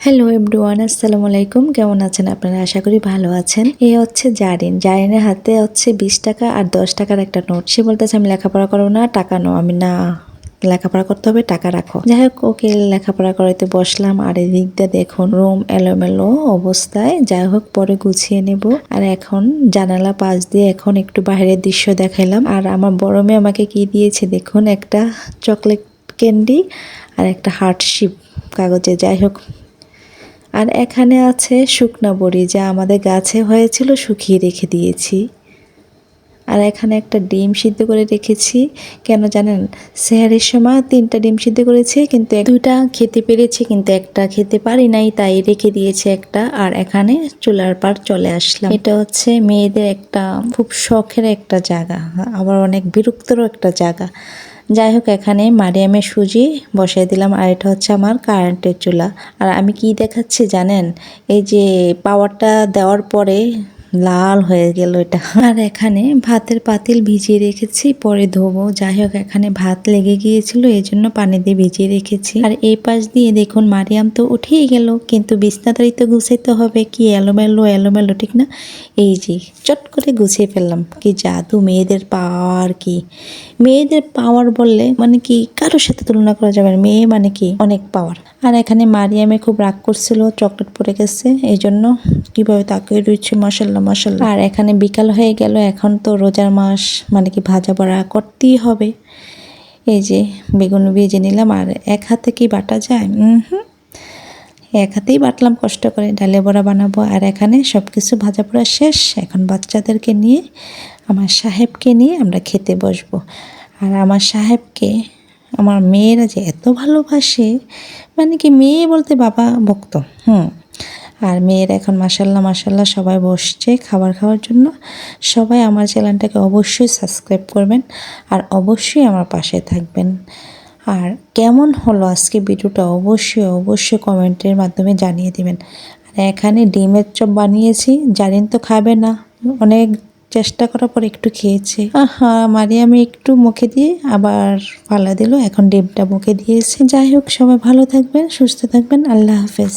Hello everyone, আসসালামু আলাইকুম। কেমন আছেন আপনারা? আশা করি ভালো আছেন। এই হচ্ছে জারিনের হাতে হচ্ছে 20 টাকা আর 10 টাকার একটা নোট। সে বলতেছে আমি লেখাপড়া করবো না, টাকা নাও। আমি না, লেখাপড়া করতে হবে, টাকা রাখো। যাই হোক, ওকে লেখাপড়া করাইতে বসলাম। আর এদিক দিয়ে দেখুন রুম এলোমেলো অবস্থায়। যাই হোক, পরে গুছিয়ে নেব। আর এখন জানালা পাশ দিয়ে এখন একটু বাইরের দৃশ্য দেখাইলাম। আর আমার বড় মেয়ে আমাকে কি দিয়েছে দেখুন, একটা চকলেট ক্যান্ডি আর একটা হার্ট শেপ কাগজে। যাই হোক, আর এখানে আছে শুকনা বড়ি, যা আমাদের গাছে হয়েছিল, শুকিয়ে রেখে দিয়েছি। আর এখানে একটা ডিম সিদ্ধ করে রেখেছি। কেন জানেন, সেহারির সময় 3টা ডিম সিদ্ধ করেছি, কিন্তু 2টা খেতে পেরেছি, কিন্তু একটা খেতে পারি নাই, তাই রেখে দিয়েছি একটা। আর এখানে চুলার পার চলে আসলাম। এটা হচ্ছে মেয়েদের একটা খুব শখের একটা জায়গা, আবার অনেক বিরক্তরও একটা জায়গা। যাই হোক, এখানে মারিয়ামের সুজি বসাই দিলাম। আর এটা হচ্ছে আমার কারেন্টের চুলা। আর আমি কি দেখাচ্ছি জানেন, এই যে পাওয়ারটা দেওয়ার পরে লাল হয়ে গেল এটা। আর এখানে ভাতের পাতিল ভিজিয়ে রেখেছি, পরে ধোবো। যাই হোক, এখানে ভাত লেগে গিয়েছিল, এই জন্য পানি দিয়ে ভিজিয়ে রেখেছি। আর এই পাশ দিয়ে দেখুন মারিয়াম তো উঠেই গেল, কিন্তু বিছনাটাই তো গুছাইতে হবে। কি এলোমেলো এলোমেলো, ঠিক না? এই যে চট করে গুছিয়ে ফেললাম। কি জাদু মেয়েদের পাওয়ার! কি মেয়েদের পাওয়ার বললে মানে কি কারোর সাথে তুলনা করা যাবে না। মেয়ে মানে কি অনেক পাওয়ার। আর এখানে মারিয়ামে খুব রাগ করছিল, চকলেট পড়ে গেছে, এই জন্য কিভাবে তাকে রয়েছে, মাসাল্লাহ মাসাল্লাহ। আর এখানে বিকাল হয়ে গেল, এখন তো রোজার মাস, মানে কি ভাজা বড়া করতেই হবে। এই যে বেগুন ভেজে নিলাম। আর এক হাতে কি বাটা যায়? এক হাতেই বাটলাম কষ্ট করে। ডালে বড়া বানাবো। আর এখানে সব কিছু ভাজা পোড়া শেষ। এখন বাচ্চাদেরকে নিয়ে, আমার সাহেবকে নিয়ে আমরা খেতে বসবো। আর আমার সাহেবকে আমার মেয়েরা যে এত ভালোবাসে, মানে কি মেয়ে বলতে বাবা ভক্ত। আর মেয়েরা এখন মাসাল্লাহ মাসাল্লাহ সবাই বসছে খাবার খাওয়ার জন্য। সবাই আমার চ্যানেলটাকে অবশ্যই সাবস্ক্রাইব করবেন, আর অবশ্যই আমার পাশে থাকবেন। আর কেমন হলো আজকে ভিডিওটা অবশ্যই অবশ্যই কমেন্টের মাধ্যমে জানিয়ে দেবেন। আর এখানে ডিমের চপ বানিয়েছি, জানেন তো খাবে না, অনেক চেষ্টা করার পর একটু খেয়েছে। মারিয়ামে একটু মুখে দিয়ে আবার ফালা দিল, এখন ডিমটা মুখে দিয়েছে। যাই হোক, সবাই ভালো থাকবেন, সুস্থ থাকবেন। আল্লাহ হাফেজ।